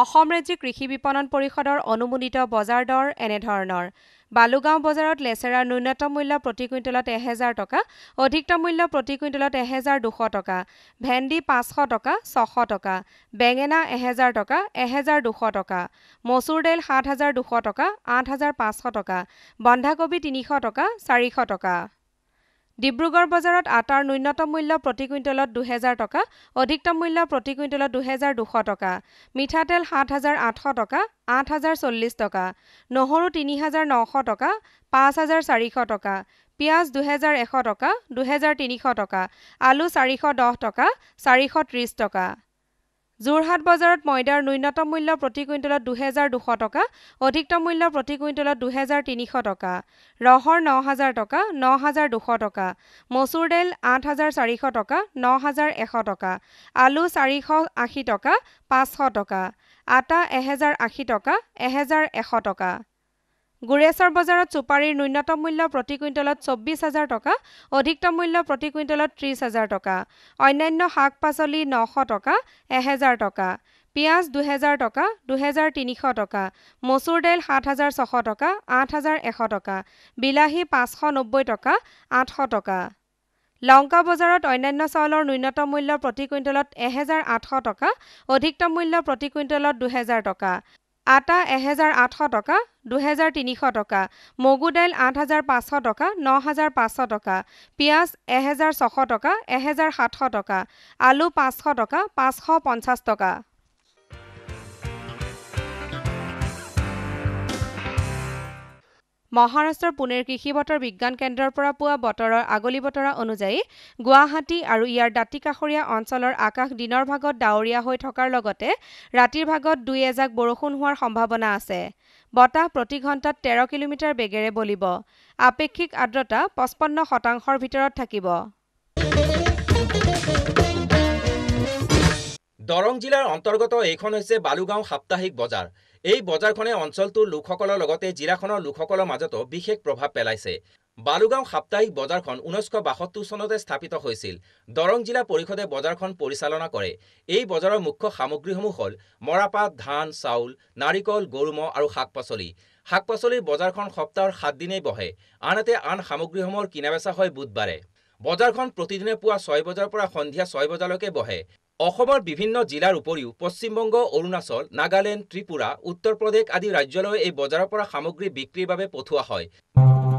অসম ৰাজ্যিক কৃষি বিপণন পৰিষদৰ অনুমোদিত বজাৰ দৰ এনেধৰণৰ বালুগাঁও বজাৰত লেচেৰা ন্যূনতম মূল্য প্ৰতি কুইণ্টেলত 1000 টকা, অধিকতম মূল্য প্ৰতি কুইণ্টেলত 1200 টকা, ভেন্দি 500 টকা, 600 টকা, বেঙেনা 1000 টকা, 1200 টকা, মচুৰ দাইল 7200 টকা, 8500 টকা, বন্ধাকবি 300 টকা, 400 টকা। ডিব্ৰুগড় বজাৰত আটাৰ ন্যূনতম মূল্য প্ৰতি কুইণ্টেলত 2000 টকা, অধিকতম মূল্য প্ৰতি কুইণ্টেলত 2200 টকা, মিঠাতেল 7800 টকা, 8040 টকা, নহৰু 3900 টকা, 5400 টকা, পিঁয়াজ 2100 টকা, 2300 টকা, আলু 410 টকা, 430 টকা। যোৰহাট বজাৰত ময়দাৰ ন্যূনতম মূল্য প্ৰতি কুইণ্টেলত 2200 টকা, অধিকতম মূল্য প্ৰতি কুইণ্টেলত 2300 টকা, ৰহৰ 9000 টকা, 9200 টকা, মচুৰ দাইল 8400 টকা, 9100 টকা, আলু 480 টকা, 500 টকা, আটা 1080 টকা, 1100 টকা। গুৰেশ্বৰ বজাৰত চুপাৰীৰ ন্যূনতম মূল্য প্ৰতি কুইণ্টেলত 24000 টকা, অধিকতম মূল্য প্ৰতি কুইণ্টেলত 30000 টকা, অন্যান্য শাক পাচলি 900 টকা, 1000 টকা, পিঁয়াজ 2000 টকা, 2300 টকা, মচুৰ দাইল 7600 টকা, 8100 টকা, বিলাহী 590 টকা, 800 টকা। লংকা বজাৰত অন্যান্য চাউলৰ ন্যূনতম মূল্য প্ৰতি কুইণ্টেলত 1800 টকা, অধিকতম মূল্য প্ৰতি কুইণ্টেলত 2000 টকা, আটা 1800 টকা, 2300 টকা, মগু দাইল 8500 টকা, 9500 টকা, পিঁয়াজ 1600 টকা, 1700 টকা, আলু 500 টকা, 550 টকা। মহাৰাষ্ট্ৰৰ পুনেৰ কৃষি বতৰ বিজ্ঞান কেন্দ্ৰৰ পৰা পোৱা বতৰৰ আগলি বতৰা অনুযায়ী গুৱাহাটী আৰু ইয়াৰ দাঁতি কাষৰীয়া অঞ্চলৰ আকাশ দিনৰ ভাগত ডাৱৰীয়া হৈ থকাৰ লগতে ৰাতিৰ ভাগত 2-এজাক বৰষুণ হোৱাৰ সম্ভাৱনা আছে। বতাহ প্ৰতি ঘণ্টাত 13 কিলোমিটাৰ বেগেৰে বলিব। আপেক্ষিক আৰ্দ্ৰতা 55% ভিতৰত থাকিব। দৰং জিলাৰ অন্তৰ্গত এইখন হৈছে বালুগাঁও সাপ্তাহিক বজাৰ। এই বজাৰখনে অঞ্চলটোৰ লোকসকলৰ লগতে জিলাখনৰ লোকসকলৰ মাজতো বিশেষ প্ৰভাৱ পেলাইছে। বালুগাঁও সাপ্তাহিক বজাৰখন 1972 চনতে স্থাপিত হৈছিল। দৰং জিলা পৰিষদে বজাৰখন পৰিচালনা কৰে। এই বজাৰৰ মুখ্য সামগ্ৰীসমূহ হ'ল মৰাপাট, ধান, চাউল, নাৰিকল, গৰুমহ আৰু শাক-পাচলি। শাক-পাচলিৰ বজাৰখন সপ্তাহৰ 7 দিনেই বহে, আনহাতে আন সামগ্ৰীসমূহৰ কিনা-বেচা হয় বুধবাৰে। বজাৰখন প্ৰতিদিনে পুৱা 6 বজাৰ পৰা সন্ধিয়া 6 বজালৈকে বহে। অসমৰ বিভিন্ন জিলাৰ উপৰিও পশ্চিমবংগ, অৰুণাচল, নাগালেণ্ড, ত্ৰিপুৰা, উত্তৰ প্ৰদেশ আদি ৰাজ্যলৈ এই বজাৰৰ পৰা সামগ্ৰী বিক্ৰীৰ বাবে পঠোৱা হয়।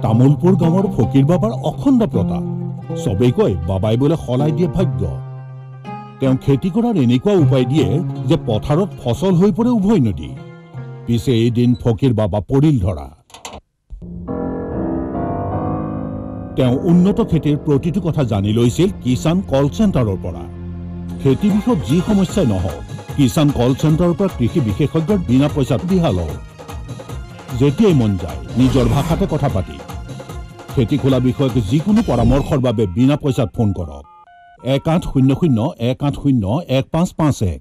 তামোলপুৰ গাঁৱৰ ফকীৰ বাবাৰ অখণ্ড প্ৰতাপ। চবেই কয় বাবাই বোলে সলাই দিয়ে ভাগ্য। তেওঁ খেতি কৰাৰ এনেকুৱা উপায় দিয়ে যে পথাৰত ফচল হৈ পৰে উভয় নদী। পিছে এদিন ফকীৰ বাবা পৰিল ধৰা। তেওঁ উন্নত খেতিৰ প্ৰতিটো কথা জানি লৈছিল কিষাণ কল চেণ্টাৰৰ পৰা। খেতি বিষয়ক যি সমস্যাই নহওক, কিষাণ কল চেণ্টাৰৰ পৰা কৃষি বিশেষজ্ঞৰ বিনা পইচাত দিহা লওক। যেতিয়াই মন যায় নিজৰ ভাষাতে কথা পাতি খেতি খোলা বিষয়ক যিকোনো পৰামৰ্শৰ বাবে বিনা পইচাত ফোন কৰক 1800-180-1551।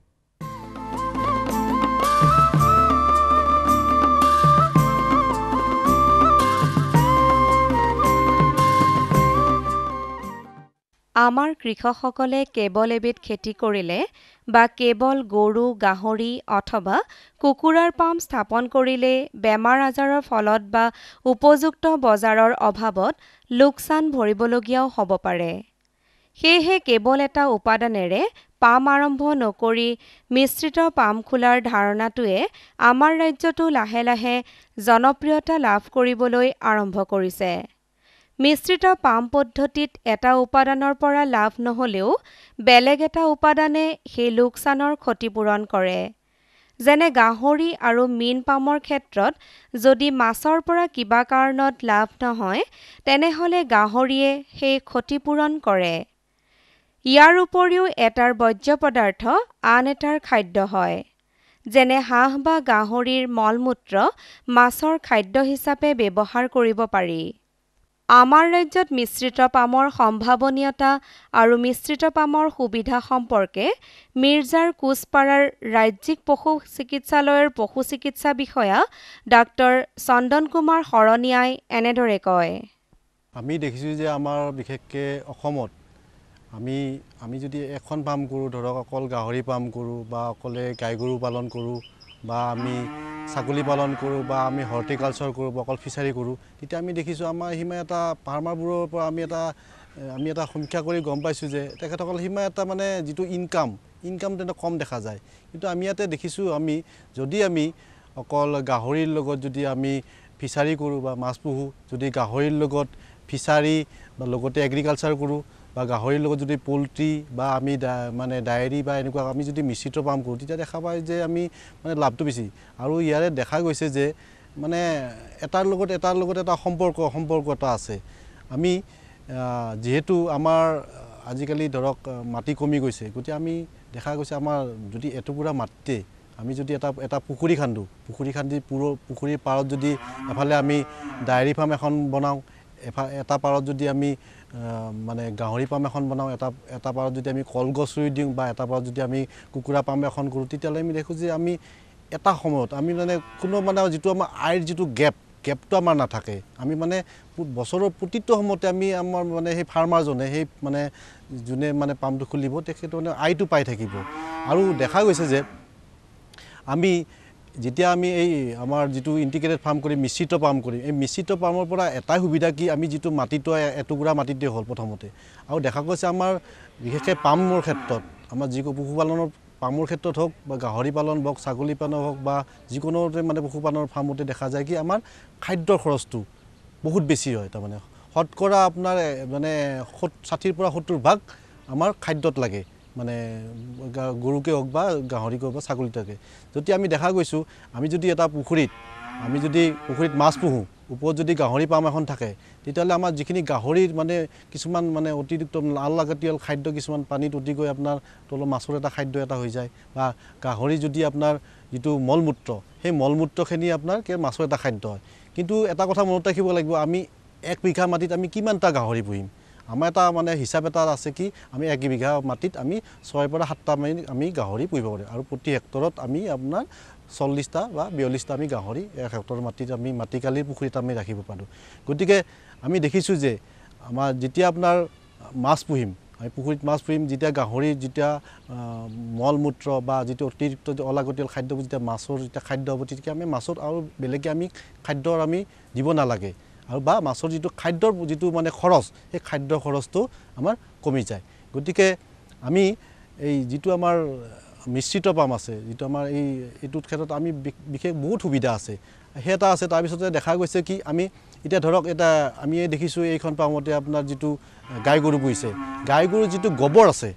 আমাৰ কৃষকসকলে কেৱল এবিধ খেতি কৰিলে বা কেৱল গৰু, গাহৰি অথবা কুকুৰাৰ পাম স্থাপন কৰিলে বেমাৰ আজাৰৰ ফলত বা উপযুক্ত বজাৰৰ অভাৱত লোকচান ভৰিবলগীয়াও হ'ব পাৰে। সেয়েহে কেৱল এটা উপাদানেৰে পাম আৰম্ভ নকৰি মিশ্ৰিত পাম খোলাৰ ধাৰণাটোৱে আমাৰ ৰাজ্যতো লাহে লাহে জনপ্ৰিয়তা লাভ কৰিবলৈ আৰম্ভ কৰিছে। মিশ্ৰিত পাম পদ্ধতিত এটা উপাদানৰ পৰা লাভ নহ'লেও বেলেগ এটা উপাদানে সেই লোকচানৰ ক্ষতিপূৰণ কৰে। যেনে গাহৰি আৰু মীন পামৰ ক্ষেত্ৰত যদি মাছৰ পৰা কিবা কাৰণত লাভ নহয়, তেনেহ'লে গাহৰিয়ে সেই ক্ষতিপূৰণ কৰে। ইয়াৰ উপৰিও এটাৰ বৰ্জ্য পদাৰ্থ আন এটাৰ খাদ্য হয়। যেনে হাঁহ বা গাহৰিৰ মলমূত্ৰ মাছৰ খাদ্য হিচাপে ব্যৱহাৰ কৰিব পাৰি। আমাৰ ৰাজ্যত মিশ্ৰিত পামৰ সম্ভাৱনীয়তা আৰু মিশ্ৰিত পামৰ সুবিধা সম্পৰ্কে মিৰ্জাৰ কোচপাৰাৰ ৰাজ্যিক পশু চিকিৎসালয়ৰ পশু চিকিৎসা বিষয়া ডাক্তৰ চন্দন কুমাৰ শৰণীয়াই এনেদৰে কয়। আমি দেখিছোঁ যে আমাৰ বিশেষকৈ অসমত আমি যদি এখন পাম কৰোঁ, ধৰক অকল গাহৰি পাম কৰোঁ বা অকলে গাই গৰু পালন কৰোঁ বা আমি ছাগলী পালন কৰোঁ বা আমি হৰ্টিকালচাৰ কৰোঁ বা অকল ফিচাৰী কৰোঁ, তেতিয়া আমি দেখিছোঁ আমাৰ সিমান এটা ফাৰ্মাৰবোৰৰ পৰা আমি এটা সমীক্ষা কৰি গম পাইছোঁ যে তেখেতসকল সিমান এটা মানে যিটো ইনকাম তেনেকুৱা কম দেখা যায়। কিন্তু আমি ইয়াতে দেখিছোঁ যদি আমি অকল গাহৰিৰ লগত যদি আমি ফিচাৰী কৰোঁ বা মাছ পুহোঁ, যদি গাহৰিৰ লগত ফিচাৰী বা লগতে এগ্ৰিকালচাৰ কৰোঁ বা গাহৰিৰ লগত যদি পল্ট্ৰি বা আমি মানে ডায়েৰী বা এনেকুৱা আমি যদি মিশ্ৰিত পাম কৰোঁ, তেতিয়া দেখা পায় যে আমি মানে লাভটো বেছি। আৰু ইয়াৰে দেখা গৈছে যে মানে এটাৰ লগত এটা সম্পৰ্ক এটা আছে। আমি যিহেতু আমাৰ আজিকালি ধৰক মাটি কমি গৈছে, গতিকে আমি দেখা গৈছে আমাৰ যদি এটুকুৰা মাটিতে আমি যদি এটা পুখুৰী খান্দোঁ, পুখুৰী খান্দি পুখুৰীৰ পাৰত যদি এফালে আমি ডায়েৰী ফাৰ্ম এখন বনাওঁ, এটা পাৰত যদি আমি মানে গাহৰি পাম এখন বনাওঁ, এটা পাৰত যদি আমি কলগছ ৰুই দিওঁ বা এটা পাৰত যদি আমি কুকুৰা পাম এখন কৰোঁ, তেতিয়াহ'লে আমি দেখোঁ যে আমি এটা সময়ত আমি মানে কোনো মানে যিটো আমাৰ আয়ৰ যিটো গেপটো আমাৰ নাথাকে। আমি মানে বছৰৰ প্ৰতিটো সময়তে আমাৰ মানে সেই ফাৰ্মাৰজনে সেই মানে যোনে মানে পামটো খুলিব তেখেতে মানে আয়টো পাই থাকিব। আৰু দেখা গৈছে যে যেতিয়া আমি এই আমাৰ যিটো ইণ্টিগ্ৰেটেড ফাৰ্ম কৰি মিশ্ৰিত পাম কৰিম, এই মিশ্ৰিত পামৰ পৰা এটাই সুবিধা কি আমি যিটো মাটিটো এটুকুৰা মাটিতে হ'ল প্ৰথমতে। আৰু দেখা গৈছে আমাৰ বিশেষকৈ পামৰ ক্ষেত্ৰত আমাৰ যিকোনো পশুপালনৰ পামৰ ক্ষেত্ৰত হওক বা গাহৰি পালন হওক, ছাগলী পালন হওক বা যিকোনোতে মানে পশুপালনৰ ফাৰ্মতে দেখা যায় কি আমাৰ খাদ্যৰ খৰচটো বহুত বেছি হয়। তাৰমানে শতকৰা আপোনাৰ মানে 60 পৰা 70% আমাৰ খাদ্যত লাগে, মানে গৰুকে হওক বা গাহৰিকে হওক বা ছাগলীকে। যদি আমি দেখা গৈছোঁ আমি যদি এটা পুখুৰীত মাছ পুহোঁ, ওপৰত যদি গাহৰি পাম এখন থাকে, তেতিয়াহ'লে আমাৰ যিখিনি গাহৰিৰ মানে কিছুমান মানে অতিৰিক্ত আললাগতিয়াল খাদ্য কিছুমান পানীত উটি গৈ আপোনাৰ তলত মাছৰ এটা খাদ্য এটা হৈ যায়, বা গাহৰি যদি আপোনাৰ যিটো মলমূত্ৰ, সেই মলমূত্ৰখিনি আপোনাৰ মাছৰ এটা খাদ্য হয়। কিন্তু এটা কথা মনত ৰাখিব লাগিব, আমি 1 বিঘা মাটিত আমি কিমানটা গাহৰি পুহিম। আমাৰ এটা মানে হিচাপ এটা আছে কি আমি 1 বিঘা মাটিত আমি 6 পৰা 7টা আমি গাহৰি পুহিব পাৰিম। আৰু প্ৰতি হেক্টৰত আমি আপোনাৰ 40টা বা 42টা আমি গাহৰি 1 হেক্টৰ মাটিত আমি মাটিকালিৰ পুখুৰীত আমি ৰাখিব পাৰোঁ। গতিকে আমি দেখিছোঁ যে আমাৰ যেতিয়া আপোনাৰ মাছ পুহিম, আমি পুখুৰীত মাছ পুহিম, যেতিয়া গাহৰিৰ যেতিয়া মলমূত্ৰ বা যিটো অতিৰিক্ত অলাগতিয়াল খাদ্যবোৰ যেতিয়া মাছৰ যেতিয়া খাদ্য হ'ব, তেতিয়া আমি মাছত আৰু বেলেগে আমি খাদ্যৰ আমি দিব নালাগে। আৰু বা মাছৰ যিটো খাদ্যৰ যিটো মানে খৰচ, সেই খাদ্যৰ খৰচটো আমাৰ কমি যায়। গতিকে আমি এই যিটো আমাৰ মিশ্ৰিত পাম আছে, যিটো আমাৰ এইটোৰ ক্ষেত্ৰত আমি বিশেষ বহুত সুবিধা আছে, সেই এটা আছে। তাৰপিছতে দেখা গৈছে কি আমি এতিয়া ধৰক আমি দেখিছোঁ এইখন পামতে আপোনাৰ যিটো গাই গৰু পুহিছে, গাই গৰুৰ যিটো গোবৰ আছে,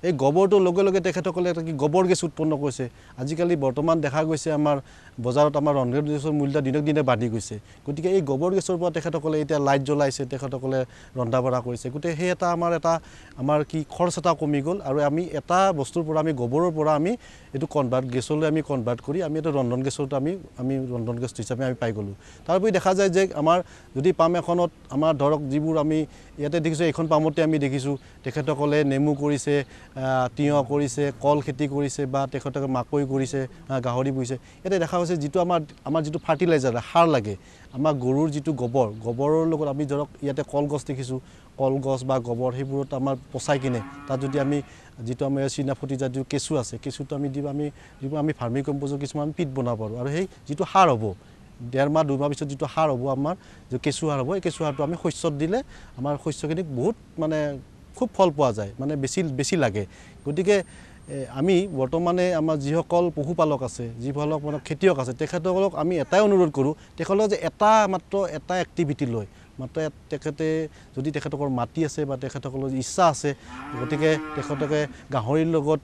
এই গোবৰটোৰ লগে লগে তেখেতসকলে এটা কি গোবৰ গেছ উৎপন্ন কৰিছে। আজিকালি বৰ্তমান দেখা গৈছে আমাৰ বজাৰত আমাৰ ৰন্ধন গেছৰ মূল্য দিনক দিনে বাঢ়ি গৈছে। গতিকে এই গোবৰ গেছৰ পৰা তেখেতসকলে এতিয়া লাইট জ্বলাইছে, তেখেতসকলে ৰন্ধা বঢ়া কৰিছে। গতিকে সেই আমাৰ কি খৰচ এটা কমি গ'ল। আৰু আমি এটা বস্তুৰ পৰা আমি গোবৰৰ পৰা আমি এইটো গেছলৈ আমি কনভাৰ্ট কৰি আমি এটা ৰন্ধন গেছত আমি ৰন্ধন গেছ হিচাপে আমি পাই গ'লোঁ। তাৰোপৰি দেখা যায় যে আমাৰ যদি পাম এখনত আমাৰ ধৰক যিবোৰ আমি ইয়াতে দেখিছোঁ, এইখন পামতে আমি দেখিছোঁ তেখেতসকলে নেমু কৰিছে, তিয়ঁহ কৰিছে, কল খেতি কৰিছে বা তেখেতসকলে মাকৈ কৰিছে, গাহৰি পুহিছে। ইয়াতে দেখা গৈছে যিটো আমাৰ যিটো ফাৰ্টিলাইজাৰ সাৰ লাগে, আমাৰ গৰুৰ যিটো গোবৰৰ লগত আমি ধৰক ইয়াতে কলগছ দেখিছোঁ, কলগছ বা গোবৰ সেইবোৰত আমাৰ পচাই কিনে তাত যদি আমি যিটো আমাৰ চিনাফুটি জাতীয় কেঁচু আছে, কেঁচুটো আমি যিবোৰ আমি ভাৰ্মি কম্প'জৰ কিছুমান পিট বনাব পাৰোঁ। আৰু সেই যিটো সাৰ হ'ব 1.5 মাহ 2 মাহ পিছত যিটো সাৰ হ'ব, আমাৰ যে কেঁচু সাৰ হ'ব, এই কেঁচু সাৰটো আমি শস্যত দিলে আমাৰ শস্যখিনিক বহুত মানে খুব ফল পোৱা যায়, মানে বেছি লাগে। গতিকে আমি বৰ্তমানে আমাৰ যিসকল পশুপালক আছে, যিসকল মানে খেতিয়ক আছে, তেখেতসকলক আমি এটাই অনুৰোধ কৰোঁ, তেখেতসকলে যে মাত্ৰ এটা এক্টিভিটি লয়, মাত্ৰ যদি তেখেতসকলৰ মাটি আছে বা তেখেতসকলৰ ইচ্ছা আছে, গতিকে তেখেতলোকে গাহৰিৰ লগত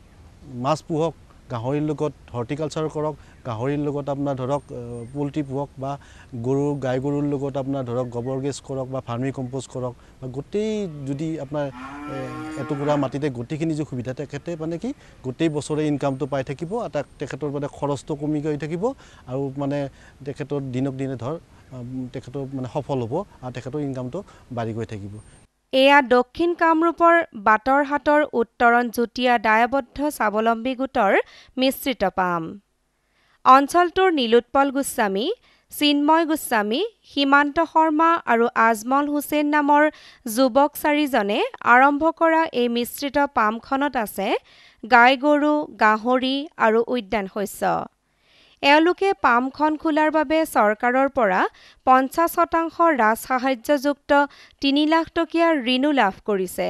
মাছ পোহক, গাহৰিৰ লগত হৰ্টিকালচাৰ কৰক, গাহৰিৰ লগত আপোনাৰ ধৰক পল্ট্ৰি পোহক, বা গাই গৰুৰ লগত আপোনাৰ ধৰক গোবৰ গেছ কৰক বা ভাৰ্মি কম্প'জ কৰক, বা গোটেই যদি আপোনাৰ এটুকুৰা মাটিতে গোটেইখিনি যি সুবিধা, তেখেতে মানে কি গোটেই বছৰে ইনকামটো পাই থাকিব, তেখেতৰ মানে খৰচটো কমি গৈ থাকিব, আৰু মানে তেখেতৰ দিনক দিনে তেখেতৰ মানে সফল হ'ব আৰু তেখেতৰ ইনকামটো বাঢ়ি গৈ থাকিব। এয়া দক্ষিণ কামৰূপৰ বাটৰহাটৰ উত্তৰণ যুটীয়া দায়বদ্ধ স্বাৱলম্বী গোটৰ মিশ্ৰিত পাম। অঞ্চলটোৰ নীলোৎপল গোস্বামী, চিন্ময় গোস্বামী, সীমান্ত শৰ্মা আৰু আজমল হুছেইন নামৰ যুৱক 4জনে আৰম্ভ কৰা এই মিশ্ৰিত পামখনত আছে গাই গৰু, গাহৰি আৰু উদ্যান শস্য। এওঁলোকে পামখন খোলাৰ বাবে চৰকাৰৰ পৰা 50% ৰাজসাহায্যযুক্ত 3 লাখ টকীয়া ঋণো লাভ কৰিছে।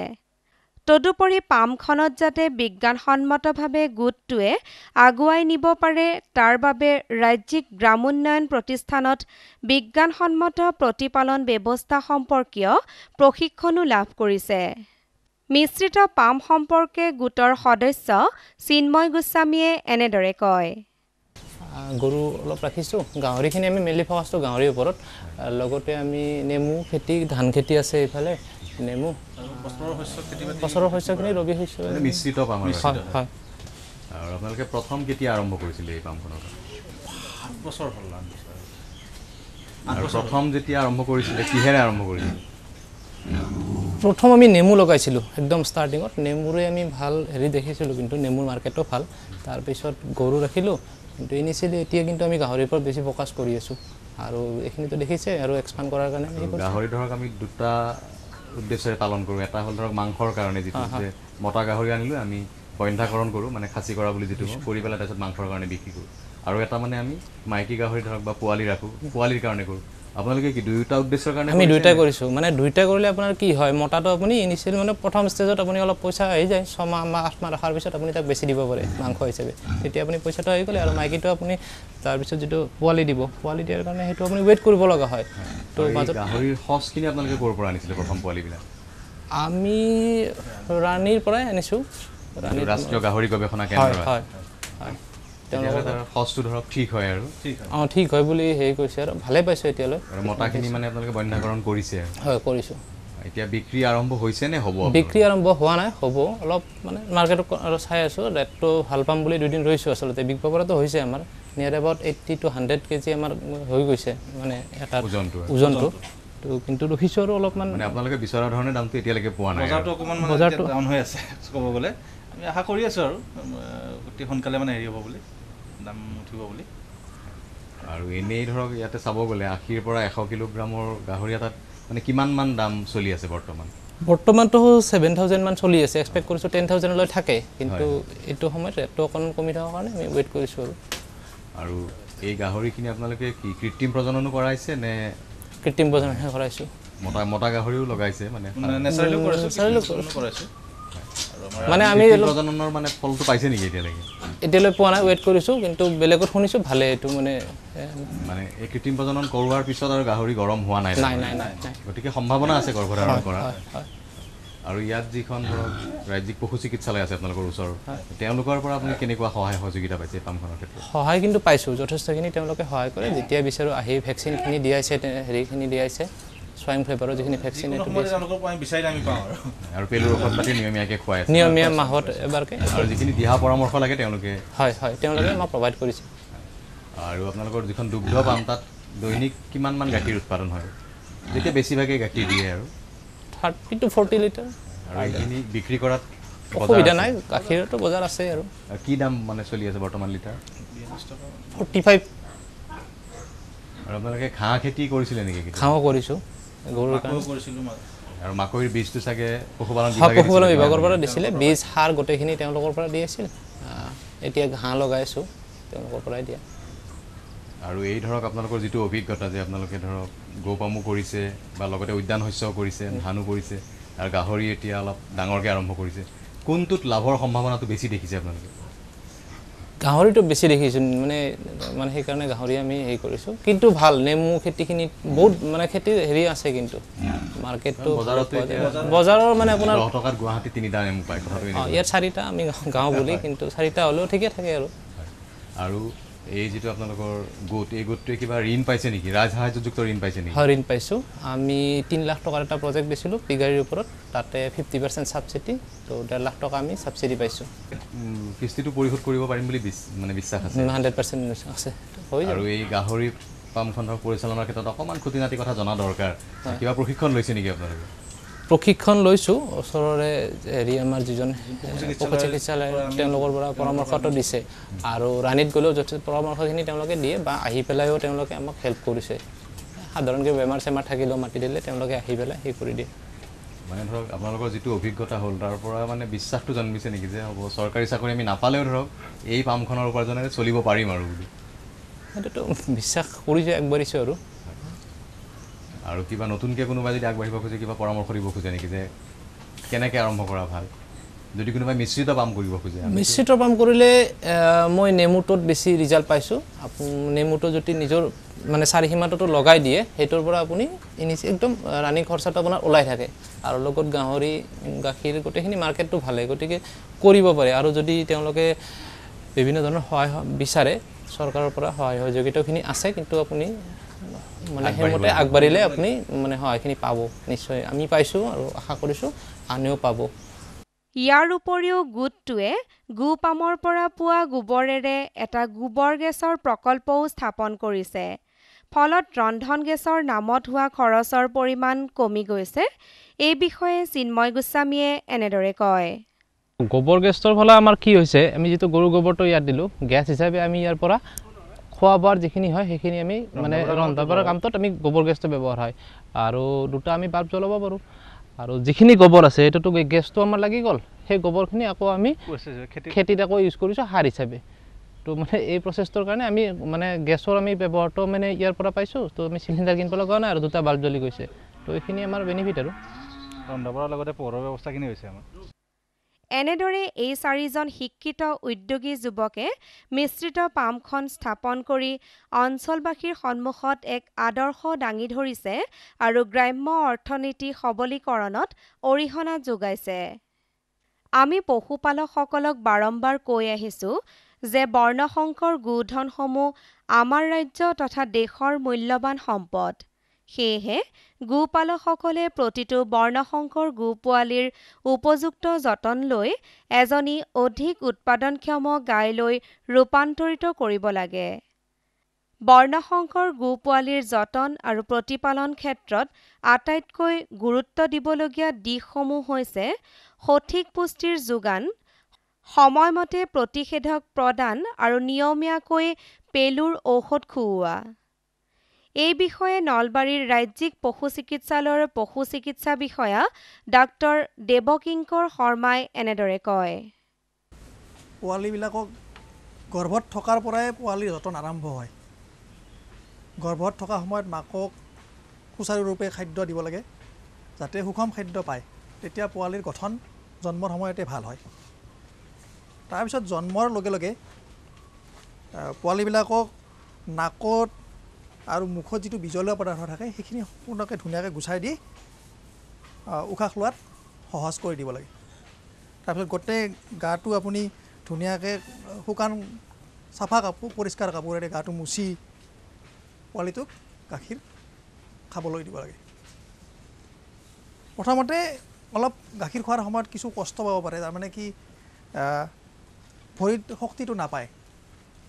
তদুপৰি পামখনত যাতে বিজ্ঞানসন্মতভাৱে গোটটোৱে আগুৱাই নিব পাৰে তাৰ বাবে ৰাজ্যিক গ্ৰামোন্নয়ন প্ৰতিষ্ঠানত বিজ্ঞানসন্মত প্ৰতিপালন ব্যৱস্থা সম্পৰ্কীয় প্ৰশিক্ষণো লাভ কৰিছে। মিশ্ৰিত পাম সম্পৰ্কে গোটৰ সদস্য চিন্ময় গোস্বামীয়ে এনেদৰে কয়। গৰু অলপ ৰাখিছোঁ, গাহৰিখিনি আমি মেইনলি ফ'কাছ কৰোঁ গাহৰিৰ ওপৰত, লগতে আমি নেমু খেতি, ধান খেতি আছে এইফালে, নেমু বছৰৰ শস্যখিনি ৰবি শস্য মিশ্ৰিত পাম। হয়। আৰু আপোনালোকে প্ৰথম কেতিয়া আৰম্ভ কৰিছিলে এই পামখনৰ? বছৰ হ'ল। আৰু প্ৰথম যেতিয়া আৰম্ভ কৰিছিলে কিহেৰে আৰম্ভ কৰিছিলে? প্ৰথম আমি নেমু লগাইছিলোঁ একদম ষ্টাৰ্টিঙত, নেমুৰে আমি ভাল হেৰি দেখিছিলোঁ, কিন্তু নেমুৰ মাৰ্কেটো ভাল। তাৰপিছত গৰু ৰাখিলোঁ, কিন্তু ইনিচিয়েলি এতিয়া কিন্তু আমি গাহৰিৰ ওপৰত বেছি ফ'কাছ কৰি আছোঁ, আৰু এইখিনিতো দেখিছে আৰু এক্সপাণ্ড কৰাৰ কাৰণে গাহৰি ধৰক আমি দুটা উদ্দেশ্যৰে পালন কৰোঁ। এটা হ'ল ধৰক মাংসৰ কাৰণে, যিটো যে মতা গাহৰি আনিলোঁ আমি বন্ধ্যাকৰণ কৰোঁ, মানে খাচী কৰা বুলি যিটো কৰি পেলাই তাৰপিছত মাংসৰ কাৰণে বিক্ৰী কৰোঁ। আৰু এটা মানে আমি মাইকী গাহৰি ধৰক বা পোৱালি ৰাখোঁ, পোৱালিৰ কাৰণে কৰোঁ। আপোনালোকে কি দুয়োটা উদ্দেশ্যৰ কাৰণে? আমি দুয়োটাই কৰিছোঁ। মানে দুয়োটা কৰিলে আপোনাৰ কি হয়, মতাটো আপুনি ইনিচিয়েলি মানে প্ৰথম ষ্টেজত আপুনি অলপ পইচা আহি যায়, 6 মাহ বা 8 মাহ ৰখাৰ পিছত আপুনি তাক বেছি দিব পাৰে মাংস হিচাপে, তেতিয়া আপুনি পইচাটো আহি গ'লে। আৰু মাইকীটো আপুনি তাৰপিছত যিটো পোৱালি দিব, পোৱালি দিয়াৰ কাৰণে সেইটো আপুনি ৱেইট কৰিব লগা হয়। তো মাজত গাহৰিৰ সঁচখিনি আপোনালোকে ক'ৰ পৰা আনিছিলে প্ৰথম পোৱালিবিলাক? আমি ৰাণীৰ পৰাই আনিছোঁ, ৰাষ্ট্ৰীয় গাহৰি গৱেষণা কেন্দ্ৰ। হয়। সঁচটো ধৰক ঠিক হয় আৰু ঠিক হয় বুলি হেৰি কৰিছে, আৰু ভালে পাইছোঁ এতিয়ালৈ। আৰু মতাখিনি মানে আপোনালোকে বন্ধ্যাকৰণ কৰিছে? হয়, কৰিছোঁ। এতিয়া বিক্ৰী আৰম্ভ হৈছে নে হ'ব? বিক্ৰী আৰম্ভ হোৱা নাই, হ'ব। অলপ মানে মাৰ্কেটত আৰু চাই আছোঁ, ৰেটটো ভাল পাম বুলি 2 দিন ৰৈছোঁ। আচলতে বিক্ৰী পৰাটো হৈছে আমাৰ নিয়াৰ এবাউট 80 to 100 কেজি আমাৰ হৈ গৈছে, মানে এটা ওজনটো। তো কিন্তু ৰখিছোঁ আৰু অলপমান। মানে আপোনালোকে বিচৰা ধৰণে দামটো এতিয়ালৈকে পোৱা নাই? বজাৰটো অকণমান ডাউন হৈ আছে ক'ব গ'লে। আমি আশা কৰি আছোঁ আৰু অতি সোনকালে মানে হেৰি হ'ব বুলি, দাম উঠিব বুলি। আৰু এনেই ধৰক ইয়াতে চাব গ'লে 80ৰ পৰা 100 কিলোগ্ৰামৰ গাহৰি এটাত মানে কিমানমান দাম চলি আছে বৰ্তমান? বৰ্তমানতো 7,000 মান চলি আছে, এক্সপেক্ট কৰিছোঁ 10,000লৈ থাকে, কিন্তু এইটো সময়ত ৰেটটো অকণমান কমি থকাৰ কাৰণে আমি ৱেইট কৰিছোঁ। আৰু এই গাহৰিখিনি আপোনালোকে কি কৃত্ৰিম প্ৰজননো কৰাইছে নে? কৃত্ৰিম প্ৰজননহে কৰাইছোঁ। মতা গাহৰিও লগাইছে মানে? নেচাৰেলিও কৰাইছোঁ। মানে আমি প্ৰজননৰ মানে ফলটো পাইছে নেকি এতিয়ালৈকে? এতিয়ালৈ পোৱা নাই, ৱেইট কৰিছোঁ, কিন্তু বেলেগত শুনিছোঁ ভালে। এইটো মানে এই কৃত্ৰিম প্ৰজনন কৰোৱাৰ পিছত আৰু গাহৰি গৰম হোৱা নাই? নাই। গতিকে সম্ভাৱনা আছে গৰ্ভধাৰণ কৰা। আৰু ইয়াত যিখন ধৰক ৰাজ্যিক পশু চিকিৎসালয় আছে আপোনালোকৰ ওচৰত, তেওঁলোকৰ পৰা আপুনি কেনেকুৱা সহায় সহযোগিতা পাইছে পামখনৰ ক্ষেত্ৰত? সহায় কিন্তু পাইছোঁ, যথেষ্টখিনি তেওঁলোকে সহায় কৰে। যেতিয়া বিচাৰোঁ আহি ভেকচিনখিনি দিয়াইছে, হেৰিখিনি দিয়াইছে, সোৱাইন ফ্লেভাৰৰ যিখিনি ভেকচিন, আৰু পেলুৰ ঔষধ পাতি নিয়মীয়াকৈ খুৱাই আছে? নিয়মীয়া মাহত এবাৰকৈ। আৰু যিখিনি দিহা পৰামৰ্শ লাগে তেওঁলোকে? হয়, তেওঁলোকে আমাক প্ৰভাইড কৰিছে। আৰু আপোনালোকৰ যিখন দুগ্ধ পাম, তাত দৈনিক কিমানমান গাখীৰ উৎপাদন হয়? যেতিয়া বেছিভাগে গাখীৰ দিয়ে আৰু 30 to 40 লিটাৰ। আৰু এইখিনি বিক্ৰী কৰাত অসুবিধা নাই, গাখীৰতো বজাৰ আছে। আৰু কি দাম মানে চলি আছে বৰ্তমান লিটাৰ? 45। আৰু আপোনালোকে ঘাঁহ খেতি কৰিছিলে নেকি? ঘাঁহো কৰিছোঁ, গৰুৰ কাৰণে কৰিছিলোঁ। আৰু মাকৈৰ বীজটো চাগে পশুপালন বিভাগৰ পৰা দিছিলে, বীজ সাৰ গোটেইখিনি তেওঁলোকৰ পৰা দি আছিল। এতিয়া ঘাঁহ লগাইছোঁ, তেওঁলোকৰ পৰাই দিয়া। আৰু এই ধৰক আপোনালোকৰ যিটো অভিজ্ঞতা যে আপোনালোকে ধৰক গৌপামো কৰিছে বা লগতে উদ্যান শস্যও কৰিছে, ধানো কৰিছে, আৰু গাহৰি এতিয়া অলপ ডাঙৰকৈ আৰম্ভ কৰিছে, কোনটোত লাভৰ সম্ভাৱনাটো বেছি দেখিছে আপোনালোকে? গাহৰিটো বেছি দেখিছোঁ, মানে সেইকাৰণে গাহৰি আমি হেৰি কৰিছোঁ। কিন্তু ভাল, নেমু খেতিখিনিত বহুত মানে খেতি হেৰি আছে, কিন্তু মাৰ্কেটটো বজাৰৰ মানে আপোনাৰ 10 টকাত গুৱাহাটীত 3টা নেমু পায়। ইয়াত 4টা আমি গাঁও বুলি, কিন্তু 4টা হ'লেও ঠিকে থাকে। আৰু এই যিটো আপোনালোকৰ গোট, এই গোটটোৱে কিবা ঋণ পাইছে নেকি? ৰাজসাহায্যযুক্ত ঋণ পাইছে নেকি? হয়, ঋণ পাইছোঁ। আমি 3 লাখ টকাৰ এটা প্ৰজেক্ট দিছিলোঁ পিগাৰীৰ ওপৰত, তাতে 50% ছাবচিডি, তো 1.5 লাখ টকা আমি ছাবচিডি পাইছোঁ। কিস্তিটো পৰিশোধ কৰিব পাৰিম বুলি মানে বিশ্বাস আছে? 100% আছে। আৰু এই গাহৰি পামখন পৰিচালনাৰ ক্ষেত্ৰত অকণমান খুঁটি নাটি কথা জনা দৰকাৰ। কিবা প্ৰশিক্ষণ লৈছে নেকি আপোনালোকে? প্ৰশিক্ষণ লৈছোঁ, ওচৰৰে হেৰি আমাৰ যিজন পশু চিকিৎসালয়, তেওঁলোকৰ পৰা পৰামৰ্শটো দিছে। আৰু ৰাণীত গ'লেও যথেষ্ট পৰামৰ্শখিনি তেওঁলোকে দিয়ে, বা আহি পেলাইও তেওঁলোকে আমাক হেল্প কৰিছে। সাধাৰণকৈ বেমাৰ চেমাৰ থাকিলেও মাতি দিলে তেওঁলোকে আহি পেলাই সেই কৰি দিয়ে। মানে ধৰক আপোনালোকৰ যিটো অভিজ্ঞতা হ'ল, তাৰ পৰা মানে বিশ্বাসটো জন্মিছে নেকি যে হ'ব চৰকাৰী চাকৰি আমি নাপালেও ধৰক এই পামখনৰ উপাৰ্জনেৰে চলিব পাৰিম আৰু বুলি? সেইটোতো বিশ্বাস কৰিছোঁ আগবাঢ়িছোঁ আৰু কিবা নতুনকৈ কোনোবাই যদি আগবাঢ়িব খোজে কিবা পৰামৰ্শ দিব খোজে নেকি যে কেনেকৈ আৰম্ভ কৰা ভাল যদি কোনোবাই মিশ্ৰিত পাম কৰিব খোজে মিশ্ৰিত পাম কৰিলে মই নেমুটোত বেছি ৰিজাল্ট পাইছোঁ নেমুটো যদি নিজৰ মানে চাৰিসীমাটোতো লগাই দিয়ে সেইটোৰ পৰা আপুনি একদম ৰানিং খৰচাটো আপোনাৰ ওলাই থাকে আৰু লগত গাহৰি গাখীৰ গোটেইখিনি মাৰ্কেটটো ভালে গতিকে কৰিব পাৰে আৰু যদি তেওঁলোকে বিভিন্ন ধৰণৰ সহায় বিচাৰে চৰকাৰৰ পৰা সহায় সহযোগিতাখিনি আছে কিন্তু আপুনি মানে সেইমতে আগবাঢ়িলে আপুনি মানে সহায়খিনি পাব নিশ্চয় আমি পাইছোঁ আৰু আশা কৰিছোঁ আনেও পাব ইয়াৰ উপৰিও গোটটোৱে গোপামৰ পৰা পোৱা গোবৰেৰে এটা গোবৰ গেছৰ প্ৰকল্পও স্থাপন কৰিছে ফলত ৰন্ধন গেছৰ নামত হোৱা খৰচৰ পৰিমাণ কমি গৈছে এই বিষয়ে চিন্ময় গোস্বামীয়ে এনেদৰে কয় গোবৰ গেছৰ ফলত আমাৰ কি হৈছে আমি যেটো গৰু গোবৰটো ইয়াত দিলোঁ গ্যাস হিচাপে আমি ইয়াৰ পৰা খোৱা বোৱাৰ যিখিনি হয় সেইখিনি আমি মানে ৰন্ধা বঢ়াৰ কামটোত আমি গোবৰ গেছটো ব্যৱহাৰ হয় আৰু দুটা আমি বাল্ব জ্বলাব পাৰোঁ আৰু যিখিনি গোবৰ আছে এইটোতো গেছটো আমাৰ লাগি গ'ল সেই গোবৰখিনি আকৌ আমি খেতিত আকৌ ইউজ কৰিছোঁ সাৰ হিচাপে তো মানে এই প্ৰচেছটোৰ কাৰণে আমি মানে গেছৰ আমি ব্যৱহাৰটো মানে ইয়াৰ পৰা পাইছোঁ তো আমি চিলিণ্ডাৰ কিনিব লগা নাই আৰু দুটা বাল্ব জ্বলি গৈছে তো এইখিনি আমাৰ বেনিফিট আৰু ৰন্ধা বঢ়াৰ লগতে পোহৰৰ ব্যৱস্থাখিনি হৈছে আমাৰ এনেদৰে এই 4জন শিক্ষিত উদ্যোগী যুৱকে মিশ্ৰিত পামখন স্থাপন কৰি অঞ্চলবাসীৰ সন্মুখত এক আদৰ্শ দাঙি ধৰিছে আৰু গ্ৰাম্য অৰ্থনীতি সবলীকৰণত অৰিহণা যোগাইছে আমি পশুপালকসকলক বাৰম্বাৰ কৈ আহিছোঁ যে বৰ্ণসংকৰ গোধনসমূহ আমাৰ ৰাজ্য তথা দেশৰ মূল্যৱান সম্পদ সেয়েহে গোপালকসকলে প্ৰতিটো বৰ্ণসংকৰ গোপোৱালিৰ উপযুক্ত যতন লৈ এজনী অধিক উৎপাদনক্ষম গাইলৈ ৰূপান্তৰিত কৰিব লাগে বৰ্ণসংকৰ গোপোৱালিৰ যতন আৰু প্ৰতিপালন ক্ষেত্ৰত আটাইতকৈ গুৰুত্ব দিবলগীয়া দিশসমূহ হৈছে সঠিক পুষ্টিৰ যোগান সময়মতে প্ৰতিষেধক প্ৰদান আৰু নিয়মীয়াকৈ পেলুৰ ঔষধ খুওৱা এই বিষয়ে নলবাৰীৰ ৰাজ্যিক পশু চিকিৎসালয়ৰ পশু চিকিৎসা বিষয়া ডাক্তৰ দেৱকিংকৰ শৰ্মাই এনেদৰে কয় পোৱালিবিলাকক গৰ্ভত থকাৰ পৰাই পোৱালিৰ যতন আৰম্ভ হয় গৰ্ভত থকা সময়ত মাকক সুচাৰুৰূপে খাদ্য দিব লাগে যাতে সুষম খাদ্য পায় তেতিয়া পোৱালিৰ গঠন জন্মৰ সময়তে ভাল হয় তাৰপিছত জন্মৰ লগে লগে পোৱালিবিলাকক নাকত আৰু মুখত যিটো বিজলুৱা পদাৰ্থ থাকে সেইখিনি সম্পূৰ্ণকৈ ধুনীয়াকৈ গুচাই দি উশাহ লোৱাত সহজ কৰি দিব লাগে তাৰপিছত গোটেই গাটো আপুনি ধুনীয়াকৈ শুকান চাফা কাপোৰ পৰিষ্কাৰ কাপোৰেৰে গাটো মুচি পোৱালিটোক গাখীৰ খাবলৈ দিব লাগে প্ৰথমতে অলপ গাখীৰ খোৱাৰ সময়ত কিছু কষ্ট পাব পাৰে তাৰমানে কি ভৰিত শক্তিটো নাপায়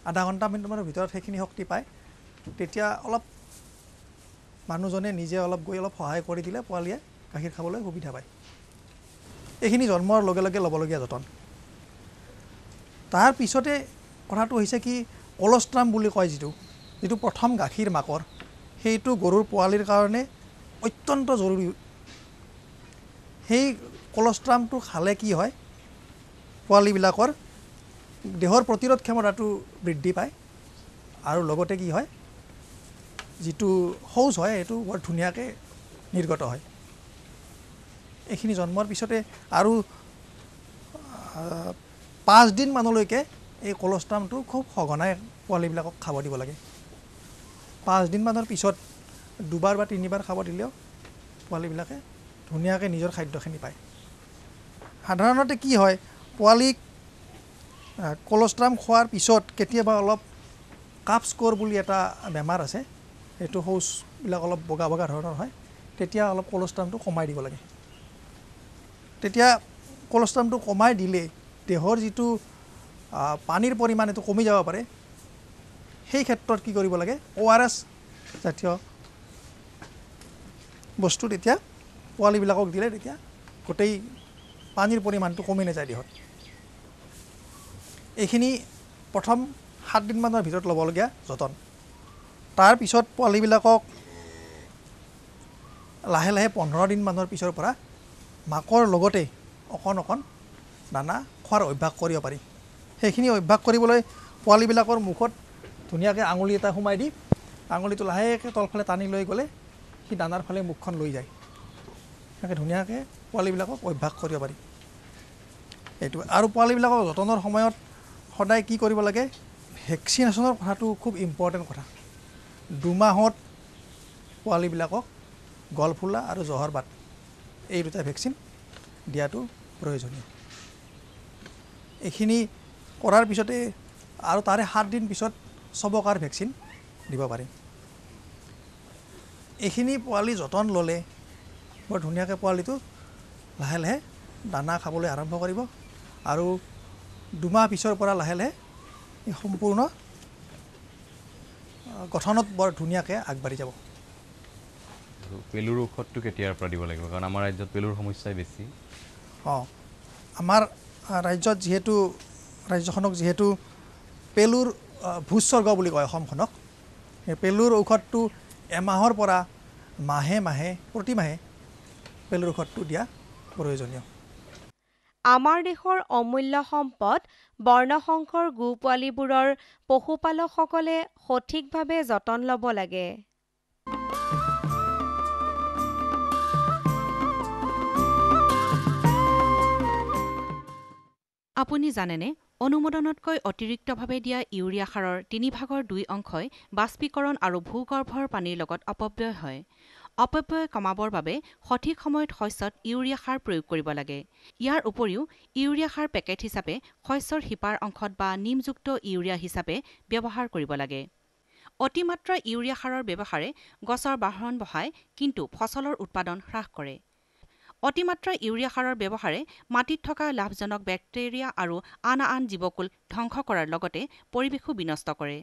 আধা ঘণ্টামানৰ ভিতৰত সেইখিনি শক্তি পায় তেতিয়া অলপ মানুহজনে নিজে অলপ গৈ অলপ সহায় কৰি দিলে পোৱালিয়ে গাখীৰ খাবলৈ সুবিধা পায় এইখিনি জন্মৰ লগে লগে ল'বলগীয়া যতন তাৰ পিছতে কথাটো হৈছে কি কলষ্ট্ৰাম বুলি কয় যিটো প্ৰথম গাখীৰ মাকৰ সেইটো গৰুৰ পোৱালিৰ কাৰণে অত্যন্ত জৰুৰী সেই কলষ্ট্ৰামটো খালে কি হয় পোৱালিবিলাকৰ দেহৰ প্ৰতিৰোধ ক্ষমতাটো বৃদ্ধি পায় আৰু লগতে কি হয় যিটো শৌচ হয় সেইটো বৰ ধুনীয়াকৈ নিৰ্গত হয় এইখিনি জন্মৰ পিছতে আৰু 5 দিনমানলৈকে এই কলষ্ট্ৰামটো খুব সঘনাই পোৱালিবিলাকক খাব দিব লাগে 5 দিনমানৰ পিছত 2বাৰ বা 3বাৰ খাব দিলেও পোৱালিবিলাকে ধুনীয়াকৈ নিজৰ খাদ্যখিনি পায় সাধাৰণতে কি হয় পোৱালিক কলষ্ট্ৰাম খোৱাৰ পিছত কেতিয়াবা অলপ কাপ স্ক'ৰ বুলি এটা বেমাৰ আছে সেইটো শৌচবিলাক অলপ বগা বগা ধৰণৰ হয় তেতিয়া অলপ কলষ্ট্ৰামটো কমাই দিব লাগে তেতিয়া কলষ্ট্ৰামটো কমাই দিলে দেহৰ যিটো পানীৰ পৰিমাণ এইটো কমি যাব পাৰে সেই ক্ষেত্ৰত কি কৰিব লাগে ORS জাতীয় বস্তু তেতিয়া পোৱালিবিলাকক দিলে তেতিয়া গোটেই পানীৰ পৰিমাণটো কমি নাযায় দেহত এইখিনি প্ৰথম 7 দিনমানৰ ভিতৰত ল'বলগীয়া যতন তাৰপিছত পোৱালিবিলাকক লাহে লাহে 15 দিনমানৰ পিছৰ পৰা মাকৰ লগতে অকণ দানা খোৱাৰ অভ্যাস কৰিব পাৰি সেইখিনি অভ্যাস কৰিবলৈ পোৱালিবিলাকৰ মুখত ধুনীয়াকৈ আঙুলি এটা সোমাই দি আঙুলিটো লাহেকৈ তলফালে টানি লৈ গ'লে সি দানাৰ ফালে মুখখন লৈ যায়। সেনেকৈ ধুনীয়াকৈ পোৱালিবিলাকক অভ্যাস কৰিব পাৰি এইটো। আৰু পোৱালিবিলাকৰ যতনৰ সময়ত সদায় কি কৰিব লাগে, ভেকচিনেশ্যনৰ কথাটো খুব ইম্পৰ্টেণ্ট কথা। 2 মাহত পোৱালিবিলাকক গলফুলা আৰু জহৰ বাট এই দুটা ভেকচিন দিয়াটো প্ৰয়োজনীয়। এইখিনি কৰাৰ পিছতে আৰু তাৰে 7 দিন পিছত চবকাৰ ভেকচিন দিব পাৰি। এইখিনি পোৱালি যতন ল'লে বৰ ধুনীয়াকৈ পোৱালিটো লাহে লাহে দানা খাবলৈ আৰম্ভ কৰিব আৰু 2 মাহ পিছৰ পৰা লাহে লাহে সম্পূৰ্ণ গঠনত বৰ ধুনীয়াকৈ আগবাঢ়ি যাব। পেলুৰ ঔষধটো কেতিয়াৰ পৰা দিব লাগিব, কাৰণ আমাৰ ৰাজ্যত পেলুৰ সমস্যাই বেছি। আমাৰ ৰাজ্যত যিহেতু ৰাজ্যখনক যিহেতু পেলুৰ ভূস্বৰ্গ বুলি কয় অসমখনক, সেই পেলুৰ ঔষধটো এমাহৰ পৰা মাহে মাহে প্ৰতি মাহে পেলুৰ ঔষধটো দিয়া প্ৰয়োজনীয়। আমাৰ দেশৰ অমূল্য সম্পদ বৰ্ণশংকৰ গো পোৱালিবোৰৰ পশুপালকসকলে সঠিকভাৱে যতন ল'ব লাগে। আপুনি জানেনে, অনুমোদনতকৈ অতিৰিক্তভাৱে দিয়া ইউৰিয়া সাৰৰ 3/2 অংশই বাষ্পীকৰণ আৰু ভূগৰ্ভৰ পানীৰ লগত অপব্যয় হয়। অপব্যয় কমাবৰ বাবে সঠিক সময়ত শস্যত ইউৰিয়া সাৰ প্ৰয়োগ কৰিব লাগে। ইয়াৰ উপৰিও ইউৰিয়া সাৰ পেকেট হিচাপে শস্যৰ শিপাৰ অংশত বা নিমযুক্ত ইউৰিয়া হিচাপে ব্যৱহাৰ কৰিব লাগে। অতিমাত্ৰা ইউৰিয়া সাৰৰ ব্যৱহাৰে গছৰ বাঢ়ন বঢ়ায় কিন্তু ফচলৰ উৎপাদন হ্ৰাস কৰে। অতিমাত্ৰা ইউৰিয়া সাৰৰ ব্যৱহাৰে মাটিত থকা লাভজনক বেক্টেৰিয়া আৰু আন জীৱকুল ধ্বংস কৰাৰ লগতে পৰিৱেশো বিনষ্ট কৰে।